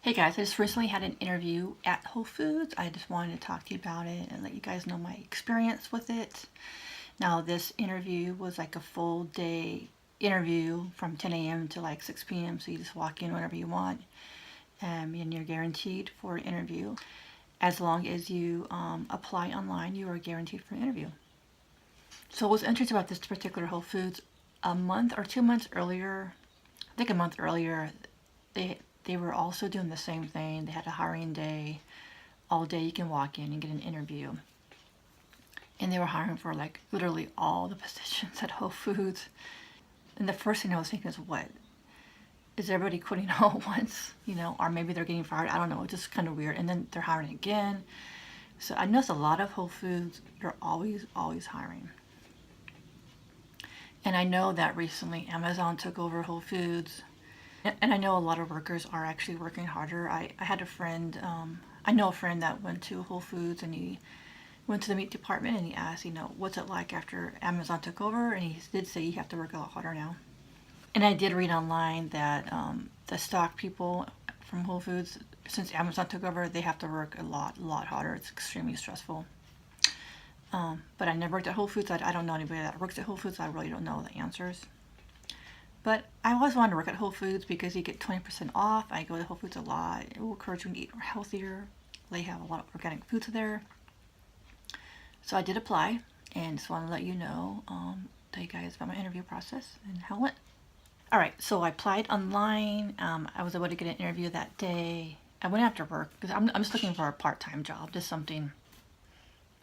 Hey guys, I just recently had an interview at Whole Foods. I just wanted to talk to you about it and let you guys know my experience with it. Now, this interview was like a full day interview from 10 a.m. to like 6 p.m. So you just walk in whenever you want, and you're guaranteed for an interview. As long as you apply online, you are guaranteed for an interview. So what was interesting about this particular Whole Foods, a month or 2 months earlier, I think a month earlier, they were also doing the same thing. They had a hiring day. All day you can walk in and get an interview. And they were hiring for like literally all the positions at Whole Foods. And the first thing I was thinking is, what? Is everybody quitting all at once? Or maybe they're getting fired. I don't know. It's just kind of weird. And then they're hiring again. So I noticed a lot of Whole Foods, they're always hiring. And I know that recently Amazon took over Whole Foods. And I know a lot of workers are actually working harder. I had a friend, I know a friend that went to Whole Foods, and he went to the meat department and he asked, what's it like after Amazon took over? And he did say you have to work a lot harder now. And I did read online that the stock people from Whole Foods, since Amazon took over, they have to work a lot harder. It's extremely stressful. But I never worked at Whole Foods. I don't know anybody that works at Whole Foods. So I really don't know the answers. But I always wanted to work at Whole Foods because you get 20% off. I go to Whole Foods a lot. It will encourage you to eat healthier. They have a lot of organic foods there. So I did apply, and just want to let you know, tell you guys about my interview process and how it went. All right, so I applied online. I was able to get an interview that day. I went after work because I'm just looking for a part-time job, just something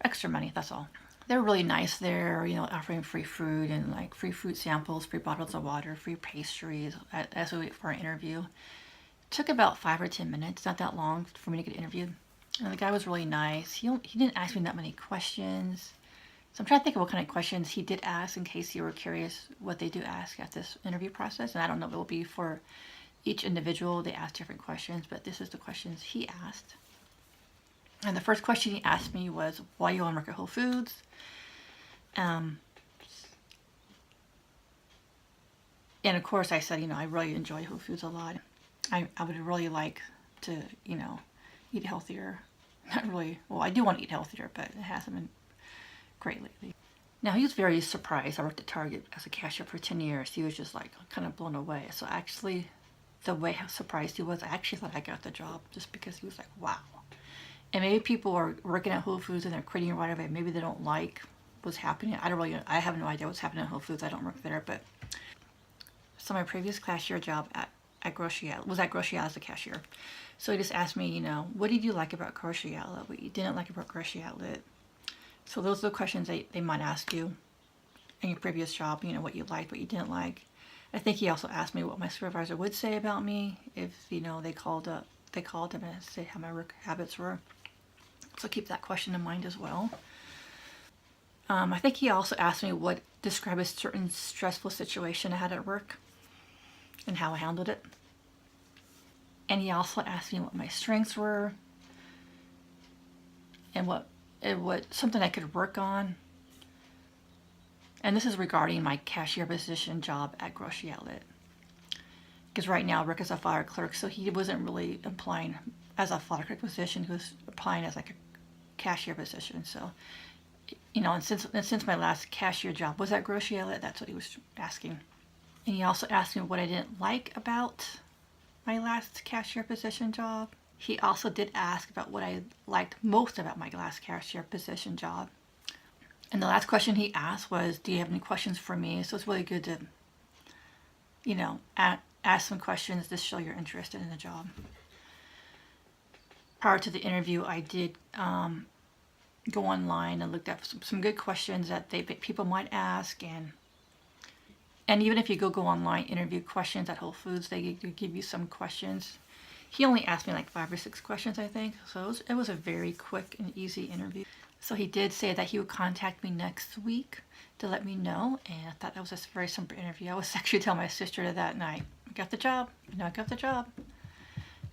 extra money, that's all. They're really nice there, offering free food and like free fruit samples, free bottles of water, free pastries as we wait for our interview. It took about 5 or 10 minutes, not that long for me to get interviewed. And the guy was really nice. He didn't ask me that many questions. So I'm trying to think of what kind of questions he did ask in case you were curious what they do ask at this interview process. And I don't know if it will be for each individual. They ask different questions, but this is the questions he asked. And the first question he asked me was, why you want to work at Whole Foods? And of course I said, I really enjoy Whole Foods a lot. I would really like to, eat healthier. Not really, well, I do want to eat healthier, but it hasn't been great lately. Now, he was very surprised. I worked at Target as a cashier for 10 years. He was just like kind of blown away. So actually, the way how surprised he was, I actually thought I got the job just because he was like, wow. And maybe people are working at Whole Foods and they're quitting or whatever. Maybe they don't like what's happening. I have no idea what's happening at Whole Foods. I don't work there, but so my previous cashier job at Grocery Outlet was at Grocery Outlet as a cashier. So he just asked me, what did you like about Grocery Outlet? What you didn't like about Grocery Outlet? So those are the questions they might ask you in your previous job. What you liked, what you didn't like. I think he also asked me what my supervisor would say about me if they called him and say how my work habits were. So keep that question in mind as well. I think he also asked me what describe a certain stressful situation I had at work and how I handled it. And he also asked me what my strengths were and what something I could work on. And this is regarding my cashier position job at Grocery Outlet. Because right now I work as a flower clerk, so he wasn't really applying as a flower clerk position. He was applying as like a cashier position. So, and since my last cashier job was at Grocery Outlet, that's what he was asking. And he also asked me what I didn't like about my last cashier position job. He also did ask about what I liked most about my last cashier position job. And the last question he asked was, do you have any questions for me? So it's really good to, ask some questions to show you're interested in the job. Prior to the interview, I did go online and looked at some good questions that people might ask, and even if you go online interview questions at Whole Foods, they give you some questions. He only asked me like 5 or 6 questions, I think. So it was a very quick and easy interview. So he did say that he would contact me next week to let me know. And I thought that was a very simple interview. I was actually telling my sister that night, I got the job. I got the job.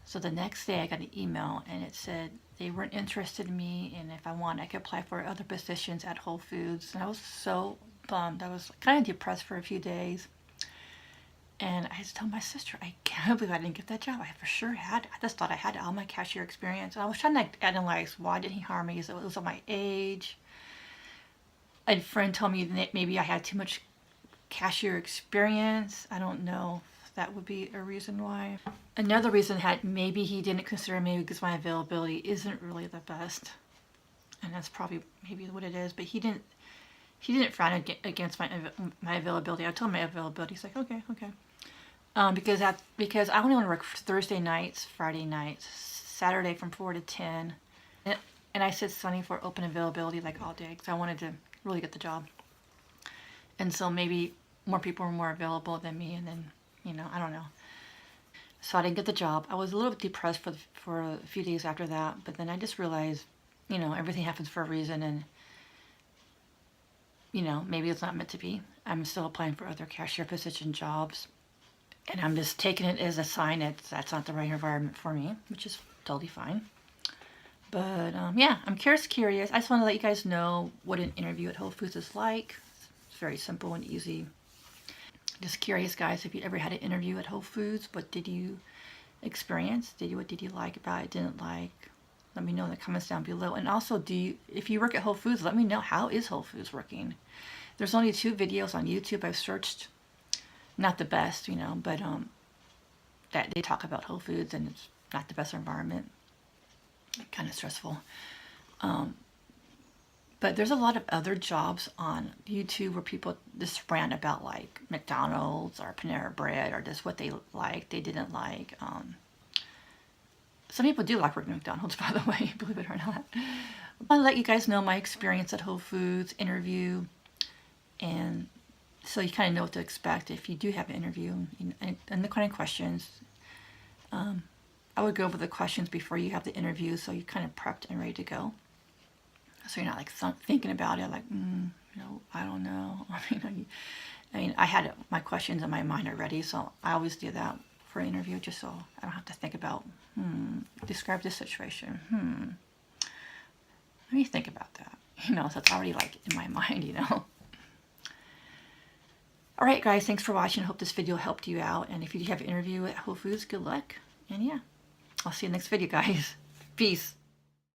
So the next day I got an email and it said they weren't interested in me, and if I want, I could apply for other positions at Whole Foods. And I was so bummed. I was kind of depressed for a few days. And I just told my sister, I can't believe I didn't get that job. I for sure had. I just thought I had all my cashier experience. And I was trying to analyze why did he hire me. Is it was my age? A friend told me that maybe I had too much cashier experience. I don't know if that would be a reason why. Another reason had maybe he didn't consider me because my availability isn't really the best, and that's probably maybe what it is. But he didn't frown against my availability. I told him my availability. He's like, okay, okay. Because I only want to work Thursday nights, Friday nights, Saturday from 4 to 10. And I said Sunday for open availability like all day because I wanted to really get the job. And so maybe more people were more available than me, and then, I don't know. So I didn't get the job. I was a little bit depressed for a few days after that, but then I just realized, everything happens for a reason, and, maybe it's not meant to be. I'm still applying for other cashier position jobs, and I'm just taking it as a sign that that's not the right environment for me, which is totally fine. But yeah, I'm curious. I just want to let you guys know what an interview at Whole Foods is like. It's very simple and easy. Just curious, guys, if you ever had an interview at Whole Foods, what did you experience? What did you like about it, didn't like? Let me know in the comments down below. And also, if you work at Whole Foods, let me know, how is Whole Foods working? There's only 2 videos on YouTube I've searched. Not the best, but that they talk about Whole Foods, and it's not the best environment. Kind of stressful. But there's a lot of other jobs on YouTube where people just rant about like McDonald's or Panera Bread or just what they like, they didn't like. Some people do like working at McDonald's, by the way, believe it or not. I'll let you guys know my experience at Whole Foods interview, and so you kind of know what to expect if you do have an interview, and the kind of questions. I would go over the questions before you have the interview, so you're kind of prepped and ready to go. So you're not like thinking about it, like, I don't know. I had my questions in my mind already, so I always do that for an interview, just so I don't have to think about, describe this situation. Let me think about that. So it's already like in my mind, All right, guys, thanks for watching. I hope this video helped you out. And if you have an interview at Whole Foods, good luck. And yeah, I'll see you next video, guys. Peace.